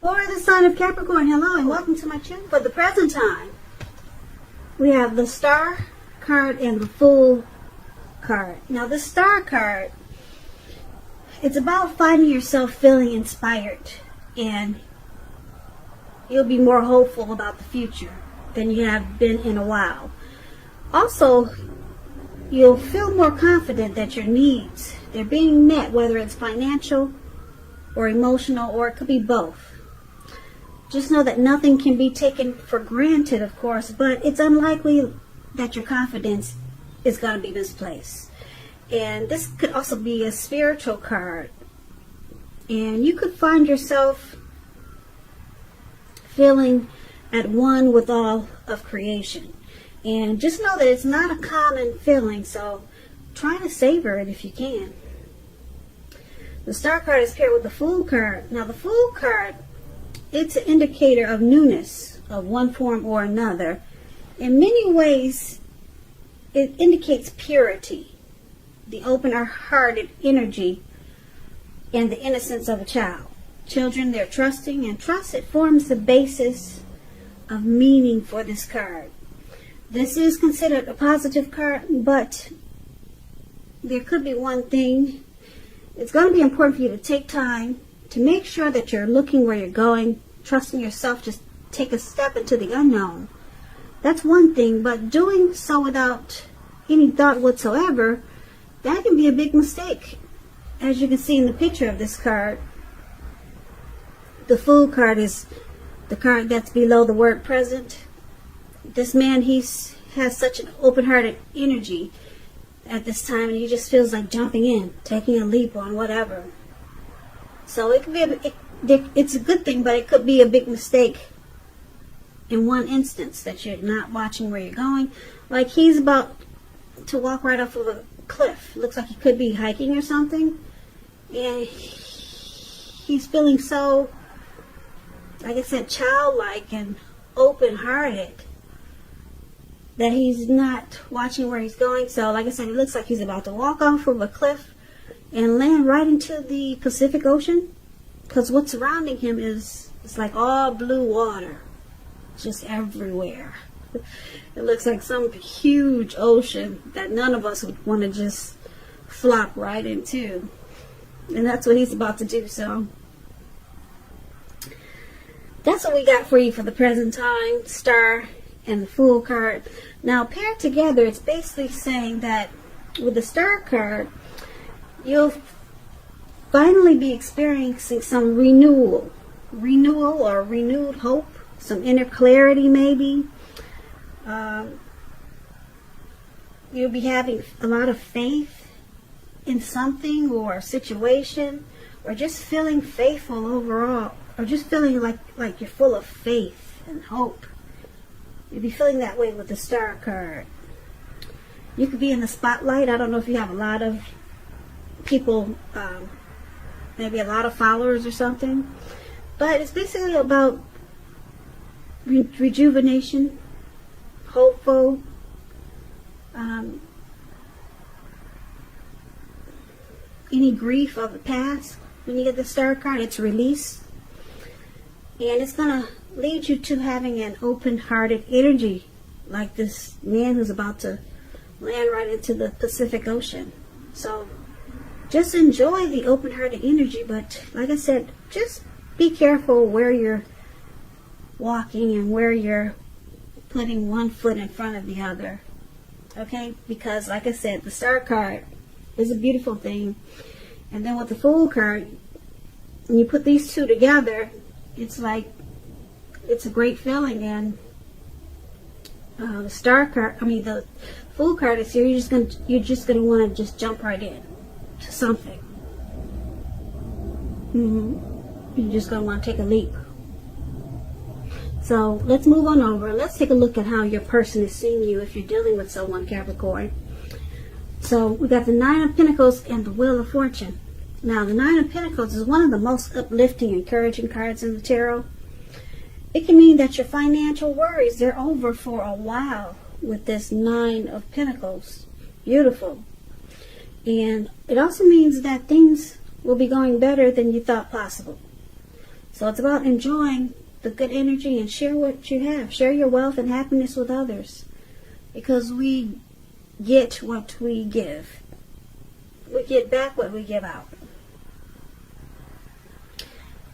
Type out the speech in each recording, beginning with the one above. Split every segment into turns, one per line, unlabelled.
For the sign of Capricorn, hello and welcome to my channel. For the present time, we have the Star card and the Fool card. Now the Star card, it's about finding yourself feeling inspired, and you'll be more hopeful about the future than you have been in a while. Also, you'll feel more confident that your needs, they're being met, whether it's financial or emotional, or it could be both. Just know that nothing can be taken for granted, of course, but it's unlikely that your confidence is going to be misplaced. And this could also be a spiritual card. And you could find yourself feeling at one with all of creation. And just know that it's not a common feeling, so try to savor it if you can. The Star card is paired with the Fool card. Now the Fool card, it's an indicator of newness of one form or another. In many ways, it indicates purity, the open-hearted energy, and the innocence of a child. Children, they're trusting, and trust, it forms the basis of meaning for this card. This is considered a positive card, but there could be one thing. It's going to be important for you to take time to make sure that you're looking where you're going, trusting yourself, just take a step into the unknown. That's one thing, but doing so without any thought whatsoever, that can be a big mistake. As you can see in the picture of this card, the Fool card is the card that's below the word present. This man, has such an open-hearted energy at this time, and he just feels like jumping in, taking a leap on whatever. So it could be it's a good thing, but it could be a big mistake in one instance, that you're not watching where you're going. Like he's about to walk right off of a cliff. Looks like he could be hiking or something. And he's feeling so, like I said, childlike and open-hearted, that he's not watching where he's going. So like I said, it looks like he's about to walk off of a cliff and land right into the Pacific Ocean, because what's surrounding him it's like all blue water just everywhere. It looks like some huge ocean that none of us would want to just flop right into, and that's what he's about to do. So that's what we got for you for the present time, Star and the Fool card. Now paired together, it's basically saying that with the Star card, you'll finally be experiencing some renewal or renewed hope, some inner clarity maybe. You'll be having a lot of faith in something or a situation, or just feeling faithful overall, or just feeling like you're full of faith and hope. You'll be feeling that way with the Star card. You could be in the spotlight. I don't know if you have a lot of people, maybe a lot of followers or something, but it's basically about rejuvenation, hopeful, any grief of the past. When you get the Star card, it's release, and it's going to lead you to having an open-hearted energy, like this man who's about to land right into the Pacific Ocean. So just enjoy the open-hearted energy, but like I said, just be careful where you're walking and where you're putting one foot in front of the other. Okay? Because like I said, the Star card is a beautiful thing. And then with the Fool card, when you put these two together, it's like, it's a great feeling. And the Star card, the Fool card is here. You're just gonna want to just jump right in to something. You're just gonna want to take a leap. So let's move on over. Let's take a look at how your person is seeing you if you're dealing with someone, Capricorn. So we got the Nine of Pentacles and the Wheel of Fortune. Now the Nine of Pentacles is one of the most uplifting, encouraging cards in the tarot. It can mean that your financial worries, they're over for a while with this Nine of Pentacles. Beautiful. And it also means that things will be going better than you thought possible. So it's about enjoying the good energy and share what you have. Share your wealth and happiness with others. Because we get what we give. We get back what we give out.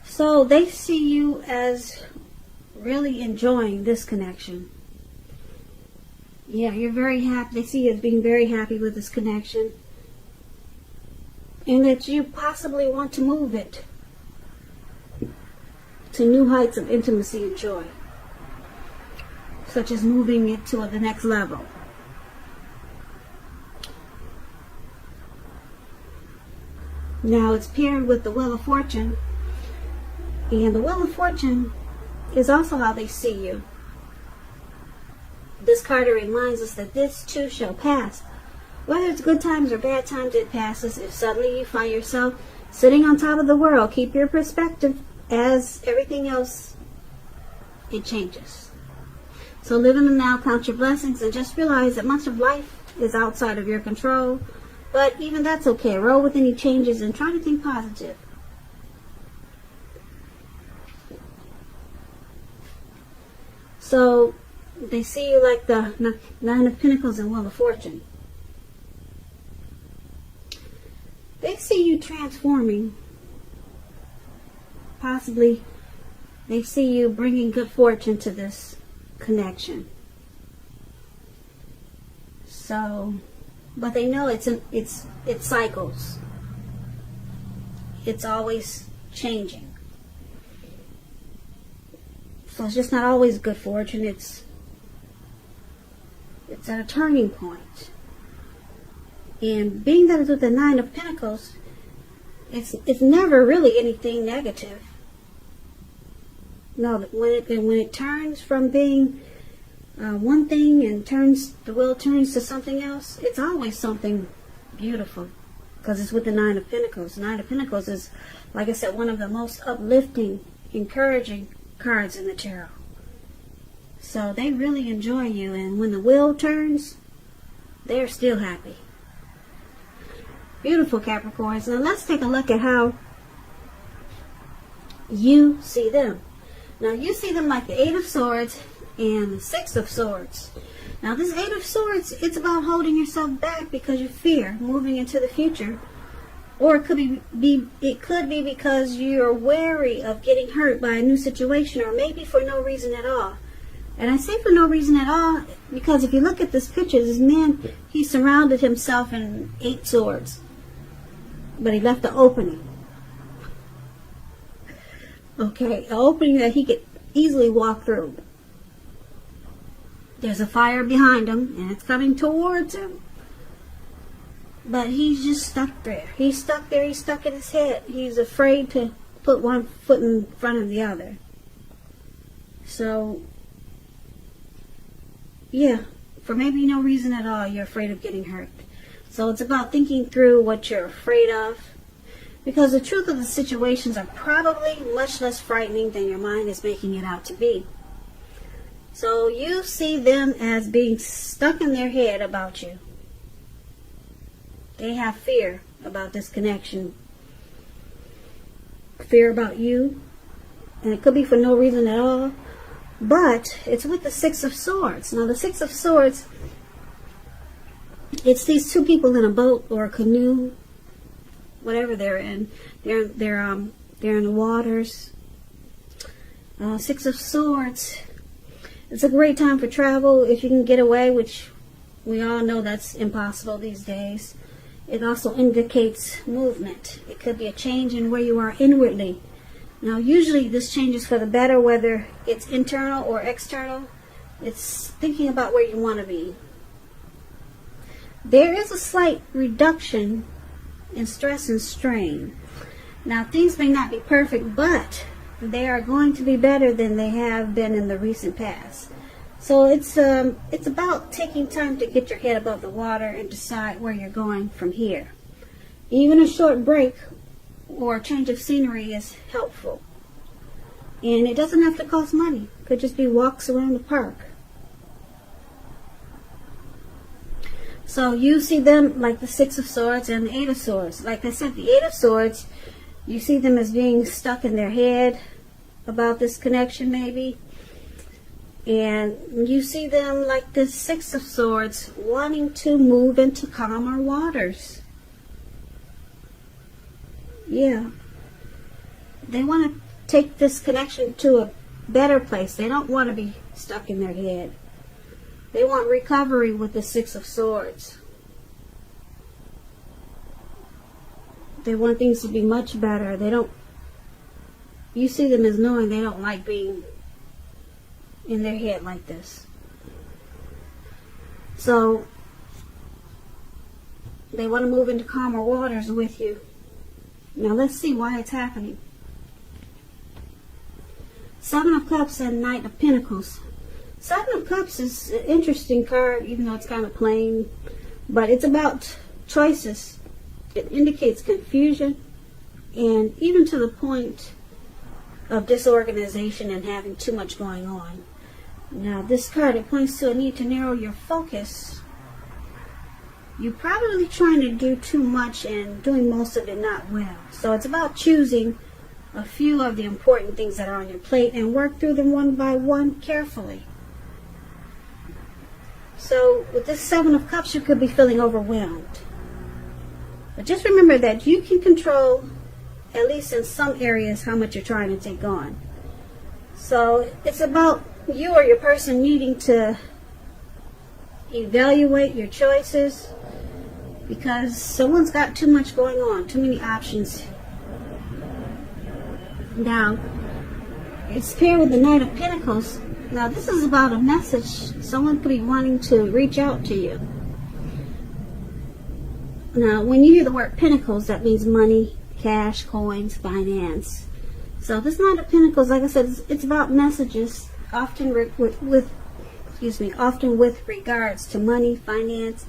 So they see you as really enjoying this connection. Yeah, you're very happy. They see you as being very happy with this connection. And that you possibly want to move it to new heights of intimacy and joy. Such as moving it to the next level. Now it's paired with the Wheel of Fortune. And the Wheel of Fortune is also how they see you. This card reminds us that this too shall pass. Whether it's good times or bad times, it passes. If suddenly you find yourself sitting on top of the world, keep your perspective. As everything else, it changes. So live in the now, count your blessings, and just realize that much of life is outside of your control. But even that's okay. Roll with any changes and try to think positive. So they see you like the Nine of Pentacles and Wheel of Fortune. They see you transforming. Possibly they see you bringing good fortune to this connection. So, but they know it cycles. It's always changing. So it's just not always good fortune. It's at a turning point. And being that it's with the Nine of Pentacles, it's never really anything negative. No, when it turns from being one thing and the wheel turns to something else, it's always something beautiful. Because it's with the Nine of Pentacles. Nine of Pentacles is, like I said, one of the most uplifting, encouraging cards in the tarot. So they really enjoy you, and when the wheel turns, they're still happy. Beautiful, Capricorns. Now let's take a look at how you see them. Now you see them like the Eight of Swords and the Six of Swords. Now this Eight of Swords, it's about holding yourself back because you fear moving into the future. Or it could be because you're wary of getting hurt by a new situation, or maybe for no reason at all. And I say for no reason at all because if you look at this picture, this man, he surrounded himself in 8 swords. But he left the opening. Okay, an opening that he could easily walk through. There's a fire behind him, and it's coming towards him. But he's just stuck there. He's stuck there. He's stuck in his head. He's afraid to put one foot in front of the other. So, yeah, for maybe no reason at all, you're afraid of getting hurt. So it's about thinking through what you're afraid of. Because the truth of the situations are probably much less frightening than your mind is making it out to be. So you see them as being stuck in their head about you. They have fear about this connection. Fear about you. And it could be for no reason at all. But it's with the Six of Swords. Now the Six of Swords, it's these two people in a boat or a canoe, whatever they're in. They're in the waters. Six of Swords. It's a great time for travel if you can get away, which we all know that's impossible these days. It also indicates movement. It could be a change in where you are inwardly. Now, usually this changes for the better, whether it's internal or external. It's thinking about where you want to be. There is a slight reduction in stress and strain. Now, things may not be perfect, but they are going to be better than they have been in the recent past. So it's about taking time to get your head above the water and decide where you're going from here. Even a short break or a change of scenery is helpful. And it doesn't have to cost money. It could just be walks around the park. So you see them like the Six of Swords and the Eight of Swords. Like I said, the Eight of Swords, you see them as being stuck in their head. about this connection maybe. And you see them like this Six of Swords wanting to move into calmer waters. Yeah. They want to take this connection to a better place. They don't want to be stuck in their head. They want recovery with the Six of Swords. They want things to be much better. They don't, you see them as knowing they don't like being in their head like this. So they want to move into calmer waters with you. Now let's see why it's happening. Seven of Cups and Knight of Pentacles. Seven of Cups is an interesting card, even though it's kind of plain, but it's about choices. It indicates confusion, and even to the point of disorganization and having too much going on. Now this card, it points to a need to narrow your focus. You're probably trying to do too much and doing most of it not well. So it's about choosing a few of the important things that are on your plate and work through them one by one carefully. So with this Seven of Cups, you could be feeling overwhelmed. But just remember that you can control, at least in some areas, how much you're trying to take on. So it's about you or your person needing to evaluate your choices, because someone's got too much going on, too many options. Now, it's paired with the Knight of Pentacles. Now, this is about a message. Someone could be wanting to reach out to you. Now, when you hear the word Pentacles, that means money, cash, coins, finance. So this Knight of Pentacles, like I said, it's about messages, often often with regards to money, finance.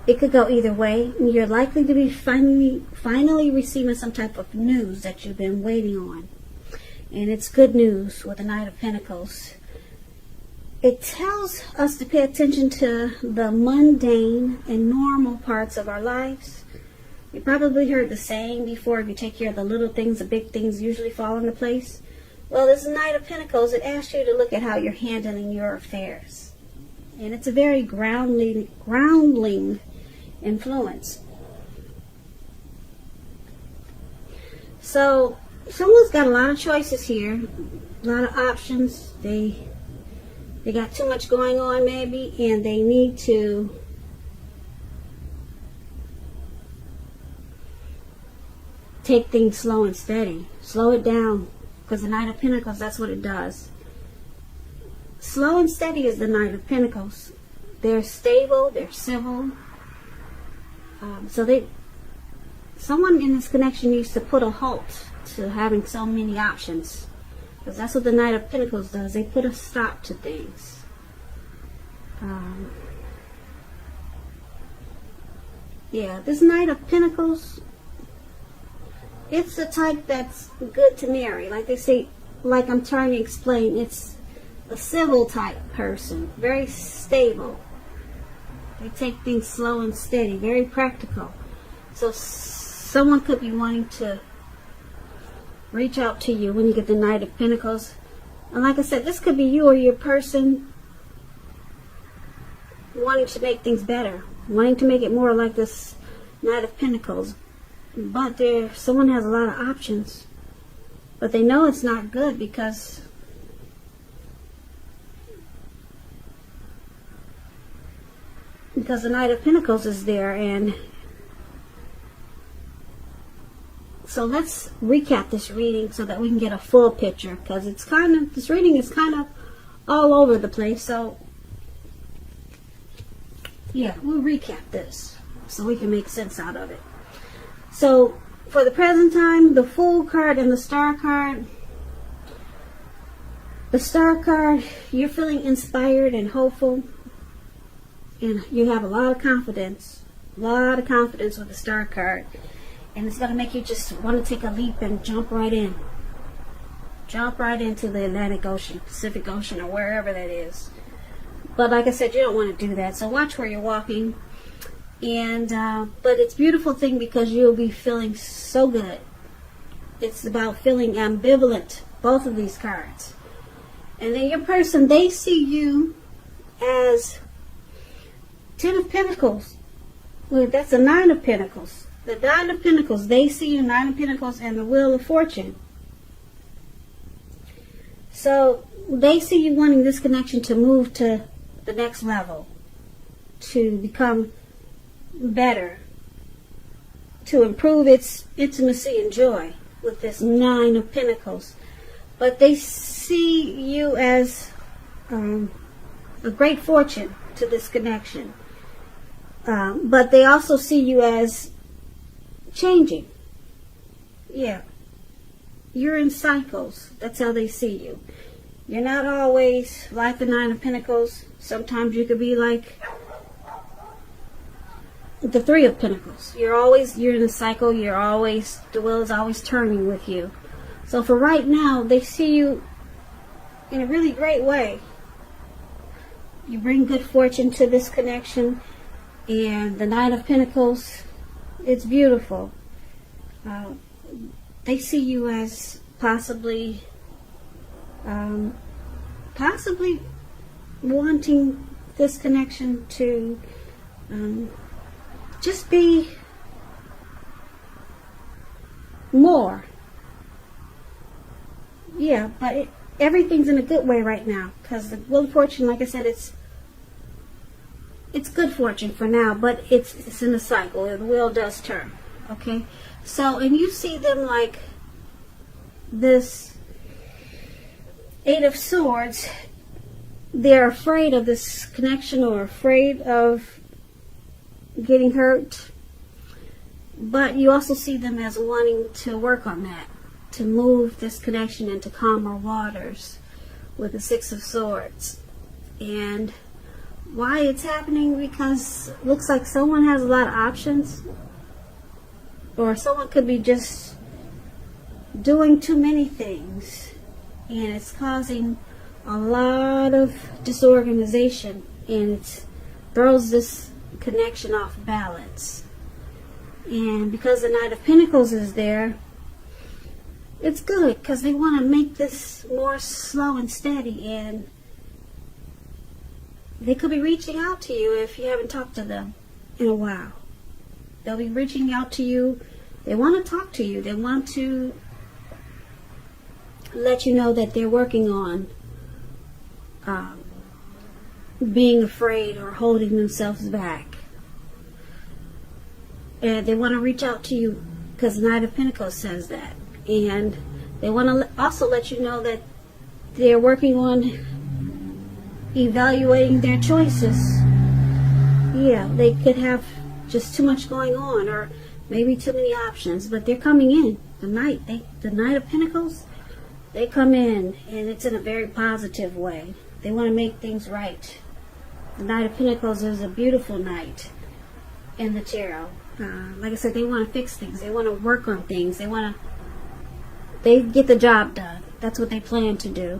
It could go either way. You're likely to be finally receiving some type of news that you've been waiting on. And it's good news with the Knight of Pentacles. It tells us to pay attention to the mundane and normal parts of our lives. You probably heard the saying before, if you take care of the little things, the big things usually fall into place. Well, this Knight of Pentacles, it asks you to look at how you're handling your affairs. And it's a very groundling influence. So someone's got a lot of choices here, a lot of options. They got too much going on maybe, and they need to take things slow and steady. Slow it down, because the Knight of Pentacles, that's what it does. Slow and steady is the Knight of Pentacles. They're stable, they're civil. Someone in this connection needs to put a halt to having so many options, because that's what the Knight of Pentacles does. They put a stop to things. Yeah, this Knight of Pentacles, it's the type that's good to marry. Like they say, like I'm trying to explain, it's a civil type person, very stable. They take things slow and steady, very practical. So someone could be wanting to reach out to you when you get the Knight of Pentacles. And like I said, this could be you or your person wanting to make things better, wanting to make it more like this Knight of Pentacles. But someone has a lot of options, but they know it's not good because the Knight of Pentacles is there. And so let's recap this reading so that we can get a full picture, because this reading is kind of all over the place. So yeah, we'll recap this so we can make sense out of it. So for the present time, the Fool card and the Star card. The Star card, you're feeling inspired and hopeful, and you have a lot of confidence with the Star card. And it's going to make you just want to take a leap and jump right in. Jump right into the Atlantic Ocean, Pacific Ocean, or wherever that is. But like I said, you don't want to do that. So watch where you're walking. And but it's a beautiful thing because you'll be feeling so good. It's about feeling ambivalent both of these cards. And then your person, they see you as 10 of Pentacles. Well, that's a 9 of Pentacles. The 9 of Pentacles, they see you 9 of Pentacles and the Wheel of Fortune. So they see you wanting this connection to move to the next level, to become better, to improve its intimacy and joy with this 9 of Pentacles. But they see you as a great fortune to this connection. But they also see you as changing. Yeah. You're in cycles. That's how they see you. You're not always like the 9 of Pentacles. Sometimes you could be like the 3 of Pentacles. You're in a cycle. The wheel is always turning with you. So for right now, they see you in a really great way. You bring good fortune to this connection. And the 9 of Pentacles, it's beautiful. They see you as possibly wanting this connection to just be more. Yeah, but everything's in a good way right now, because the Wheel of Fortune, like I said, it's good fortune for now, but it's in a cycle. The wheel does turn. Okay, so, and you see them like this 8 of Swords. They're afraid of this connection, or afraid of getting hurt. But you also see them as wanting to work on that, to move this connection into calmer waters with the 6 of Swords. And why it's happening? Because it looks like someone has a lot of options, or someone could be just doing too many things, and it's causing a lot of disorganization, and it throws this connection off balance. And because the 9 of Pentacles is there, it's good, because they want to make this more slow and steady, and they could be reaching out to you if you haven't talked to them in a while. They'll be reaching out to you. They want to talk to you. They want to let you know that they're working on being afraid or holding themselves back. And they want to reach out to you because the 9 of Pentacles says that. And they want to also let you know that they're working on evaluating their choices. Yeah, they could have just too much going on, or maybe too many options, but they're coming in. The 9 of Pentacles, they come in, and it's in a very positive way. They want to make things right. The 9 of Pentacles is a beautiful knight in the tarot. Like I said, they want to fix things. They want to work on things. They get the job done. That's what they plan to do.